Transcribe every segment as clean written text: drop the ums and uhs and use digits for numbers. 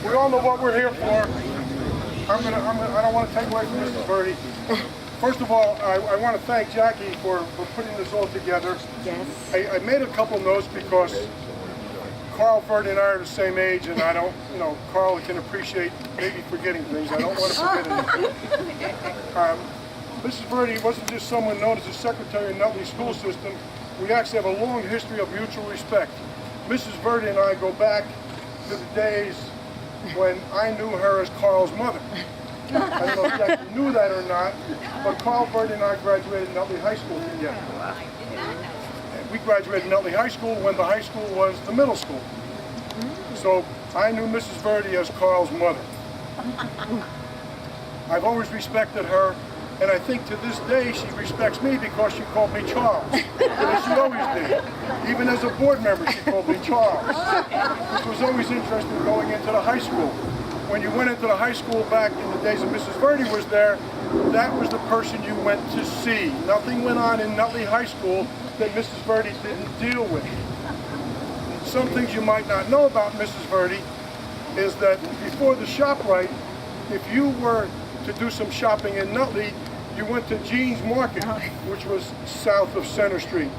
We all know what we're here for. I don't want to take away from Mrs. Verdi. First of all, I want to thank Jackie for putting this all together. Yes. I made a couple notes because Carl, Verdi, and I are the same age, and I don't, Carl can appreciate maybe forgetting things. I don't want to forget anything. Mrs. Verdi wasn't just someone known as the secretary of Nutley school system. We actually have a long history of mutual respect. Mrs. Verdi and I go back to the days when I knew her as Carl's mother. I don't know if Jackie knew that or not, but Carl, Verdi, and I graduated Nutley High School together. We graduated Nutley High School when the high school was the middle school. So I knew Mrs. Verdi as Carl's mother. I've always respected her, and I think to this day she respects me because she called me Charles. And she always did. Even as a board member, she called me Charles. Which was always interesting going into the high school. When you went into the high school back in the days that Mrs. Verdi was there, that was the person you went to see. Nothing went on in Nutley High School that Mrs. Verdi didn't deal with. Some things you might not know about Mrs. Verdi is that before the ShopRite, if you were to do some shopping in Nutley, you went to Jean's Market, which was south of Center Street.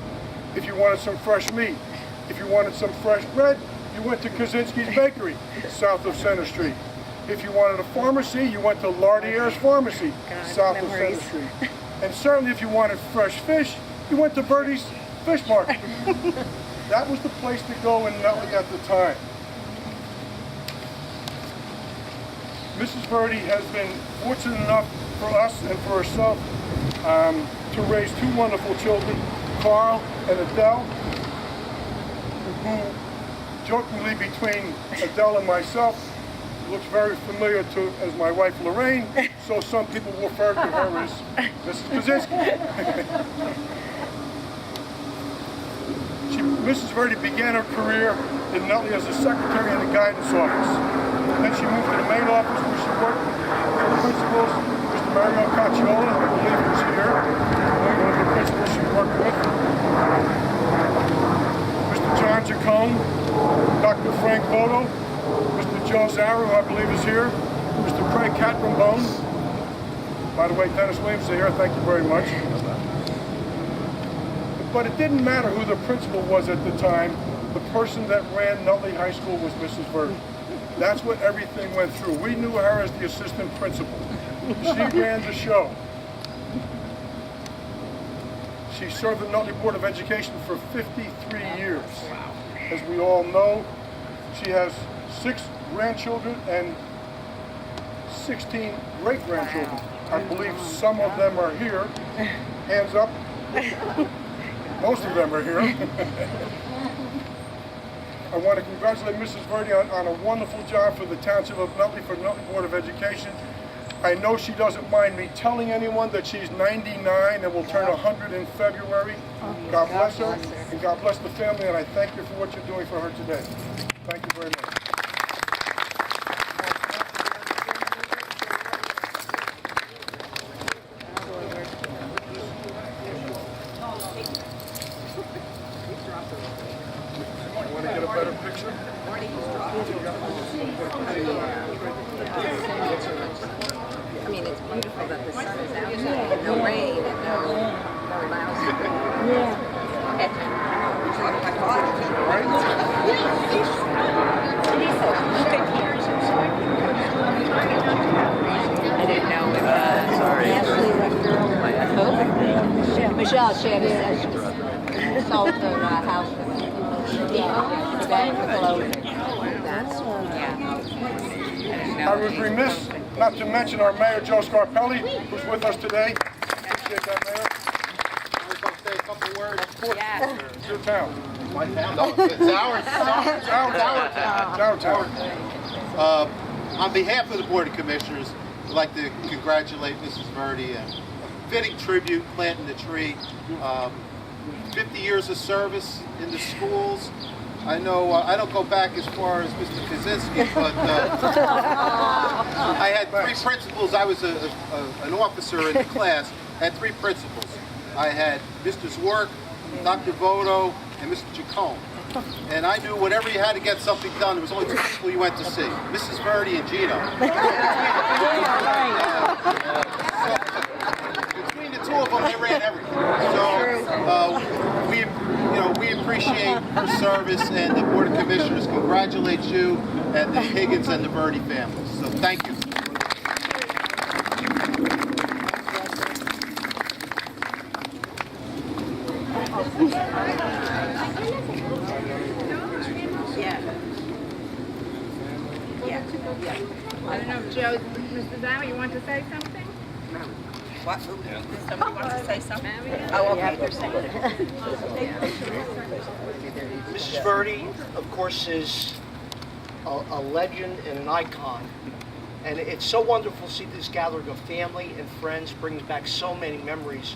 If you wanted some fresh meat, if you wanted some fresh bread, you went to Kaczynski's Bakery, south of Center Street. If you wanted a pharmacy, you went to Lardier's Pharmacy, south of Center Street. And certainly if you wanted fresh fish, you went to Verdi's Fish Market. That was the place to go in Nutley at the time. Mrs. Verdi has been fortunate enough for us and for herself to raise two wonderful children, Carl and Adele, who jokingly between Adele and myself looks very familiar to as my wife Lorraine, so some people refer to her as Mrs. Kaczynski. Mrs. Verdi began her career in Nutley as a secretary in the guidance office. Then she moved to the main office where she worked with the principals, Mr. Mario Cacciola, I believe was here, one of the principals she worked with, Mr. John Jacone, Dr. Frank Bodo, Mr. Joe Zara, who I believe is here, Mr. Craig Catronbone. By the way, Dennis Williams is here, thank you very much. But it didn't matter who the principal was at the time. The person that ran Nutley High School was Mrs. Verdi. That's what everything went through. We knew her as the assistant principal. She ran the show. She served the Nutley Board of Education for 53 years. As we all know, she has 6 grandchildren and 16 great-grandchildren. I believe some of them are here. Hands up. Most of them are here. I want to congratulate Mrs. Verdi on a wonderful job for the Township of Nutley, for Nutley Board of Education. I know she doesn't mind me telling anyone that she's 99 and will turn 100 in February. God bless her, and God bless the family, and I thank you for what you're doing for her today. Thank you very much. Want to get a better picture? I mean, it's beautiful that the sun is outside, no rain and no lousy. I didn't know it was. Sorry. Ashley left her Michelle, she had sold her house. That's, I was remiss not to mention our Mayor, Joe Scarpelli, who's with us today. Appreciate that, Mayor. We're going to say a couple words. Of course, it's your town. My town? No, it's ours. It's our town. On behalf of the Board of Commissioners, I'd like to congratulate Mrs. Verdi and a fitting tribute, planting the tree. 50 years of service in the schools. I know I don't go back as far as Mr. Kaczynski, but I had 3 principals. I was an officer in the class. I had 3 principals. I had Mr. Zwerk, Dr. Vodo, and Mr. Jacone. And I knew whenever you had to get something done, there was only two people you went to see, Mrs. Verdi and Gino. Between the two of them, they ran everything. So we appreciate her service, and the Board of Commissioners congratulate you and the Higgins and the Verdi families. So thank you. I don't know, Joe, Mr. Zama, you want to say something? What? Somebody wants to say something? Oh, okay, they're saying Mrs. Verdi, of course, is a legend and an icon. And it's so wonderful to see this gathering of family and friends. Brings back so many memories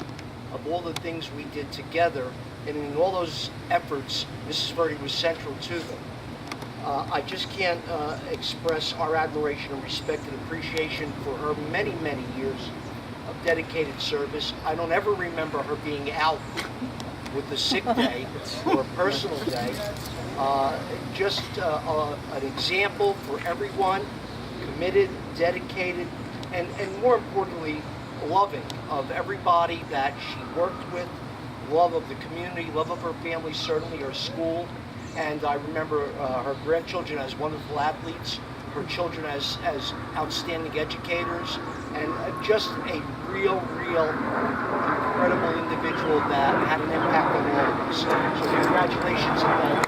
of all the things we did together. And in all those efforts, Mrs. Verdi was central to them. I just can't express our admiration and respect and appreciation for her many, many years of dedicated service. I don't ever remember her being out with a sick day or a personal day. Just an example for everyone, committed, dedicated, and more importantly, loving of everybody that she worked with, love of the community, love of her family, certainly her school. And I remember her grandchildren as wonderful athletes, her children as outstanding educators, and just a real incredible individual that had an impact on all of us. So congratulations to both.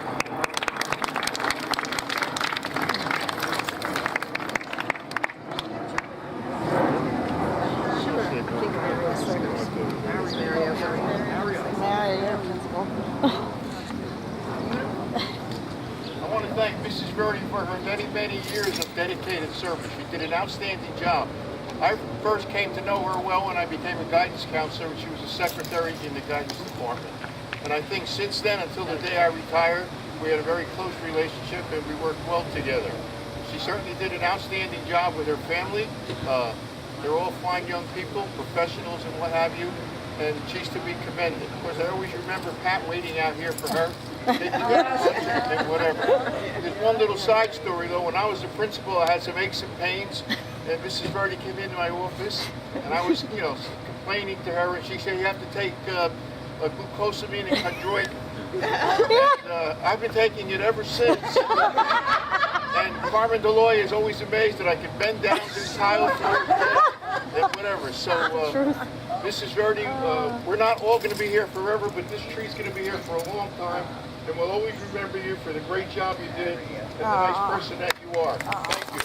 I want to thank Mrs. Verdi for her many years of dedicated service. She did an outstanding job. I first came to know her well when I became a guidance counselor, and she was a secretary in the guidance department. And I think since then, until the day I retired, we had a very close relationship and we worked well together. She certainly did an outstanding job with her family. They're all fine young people, professionals and what have you, and she's to be commended. Of course, I always remember Pat waiting out here for her. And whatever. There's one little side story though. When I was the principal, I had some aches and pains, and Mrs. Verdi came into my office, and I was, complaining to her, and she said, "You have to take a glucosamine and chondroitin." And I've been taking it ever since. And Carmen Deloy is always amazed that I can bend down this tile for and whatever. So, Mrs. Verdi, we're not all going to be here forever, but this tree's going to be here for a long time. And we'll always remember you for the great job you did and the nice person that you are. Thank you.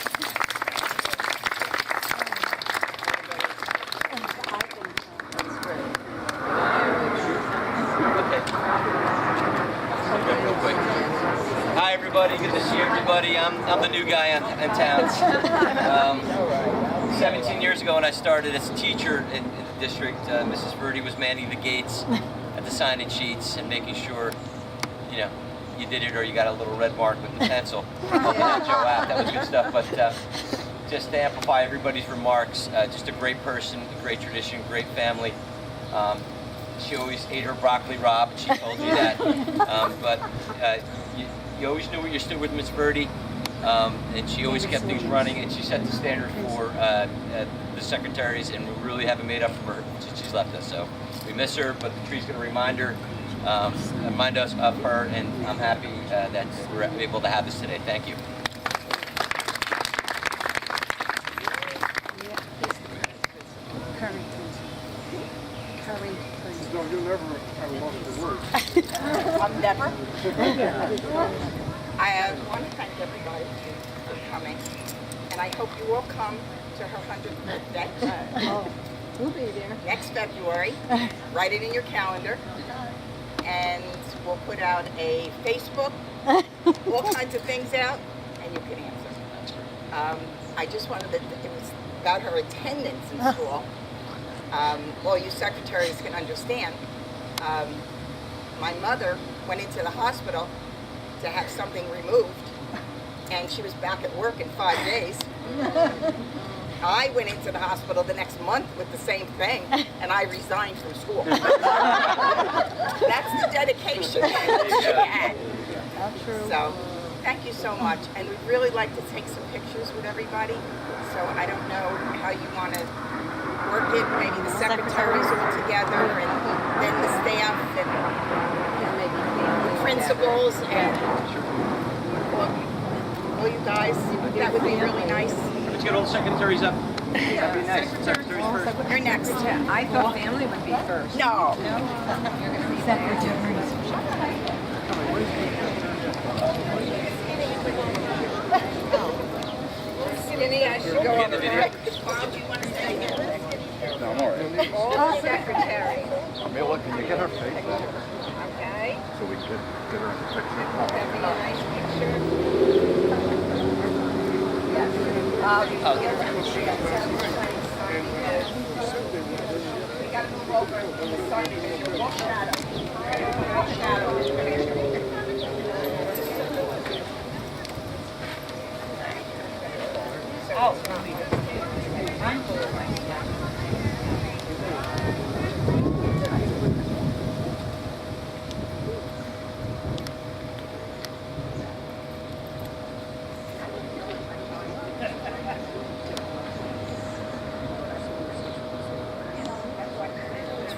Hi everybody, good to see everybody. I'm the new guy in town. 17 years ago when I started as a teacher in the district, Mrs. Verdi was manning the gates at the sign-in sheets and making sure, you did it or you got a little red mark with the pencil. Helping out Joe out, that was good stuff. But just to amplify everybody's remarks, just a great person, a great tradition, great family. She always ate her broccoli raw, but she told you that. But you always knew where you stood with Miss Verdi, and she always kept things running, and she set the standard for the secretaries, and we really haven't made up for her since she's left us. So we miss her, but the tree's going to remind us of her, and I'm happy that we're able to have this today. Thank you. No, you'll never have a lot of the words. I'm never. I want to thank everybody for coming, and I hope you all come to her 100th birthday. We'll be there. Next February. Write it in your calendar, and we'll put out a Facebook, all kinds of things out, and you can answer. I just wanted to, it was about her attendance in school. All you secretaries can understand. My mother went into the hospital to have something removed, and she was back at work in 5 days. I went into the hospital the next month with the same thing, and I resigned from school. That's the dedication that she had. So, thank you so much. And we'd really like to take some pictures with everybody. So I don't know how you want to work it. Maybe the secretaries all together, and then the staff, and the principals, and all you guys. That would be really nice. Let's get all the secretaries up. That'd be nice. Secretaries first. You're next. I thought family would be first. No. Skinny, I should go Get on the the video. Bob, do you want to stay here? No, I'm all right. All secretary. Amelia, can you get her face back Okay. so we can get her in the picture? That'd be a nice picture. We got to move over to the side. Walk shadow. Walk shadow.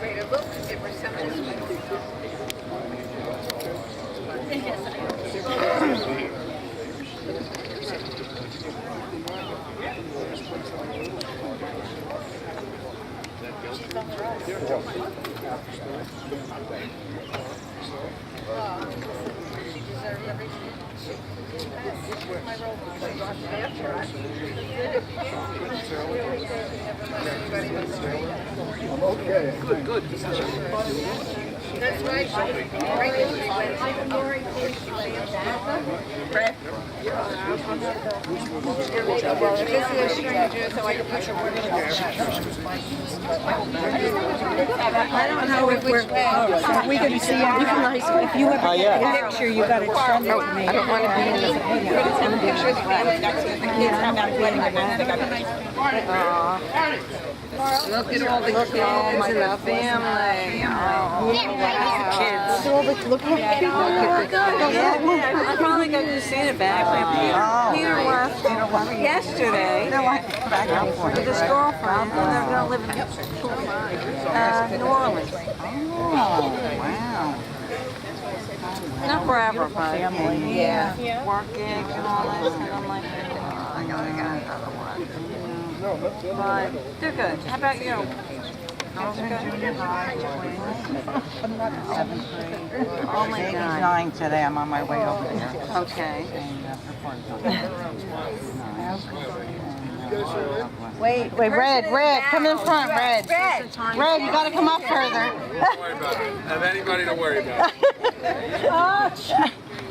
Way to look, give her some. Okay. That's right. Brett? Well, if this is a stranger, so I can put your word in. I don't know if we're, we can see if you ever get a picture, you gotta send it to me. I don't want to be in this. Some pictures of family. That's it. The kids have that wedding event. They got pictures. Look at all the kids and the family. Kids. Look at the kids. I finally got to see it back. Peter left yesterday with his girlfriend, and they're going to live in New Orleans. Oh, wow. Not forever, but Yeah. work gigs and all that. And I'm like, oh, I got another one. But they're good. How about you? Girls are good? Oh my Baby's God. 9 today. I'm on my way over there. Okay. Wait, Red, come in front, Red. Red, you gotta come up further. Don't worry about it. Have anybody to worry about.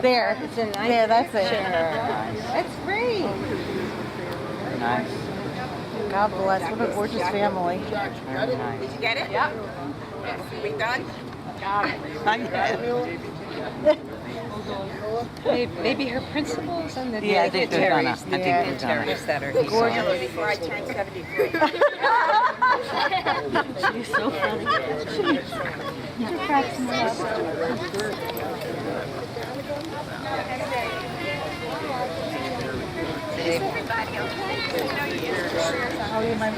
There. It's a nice There, that's it. That's great. Nice. God bless. What a gorgeous family. Very nice. Did you get it? Yep. We done? Maybe her principals and the Yeah, I think they're done. I think they're done. that are Gorgeous before I turned 73. She's so funny. She cracks me up. Is everybody okay? I know you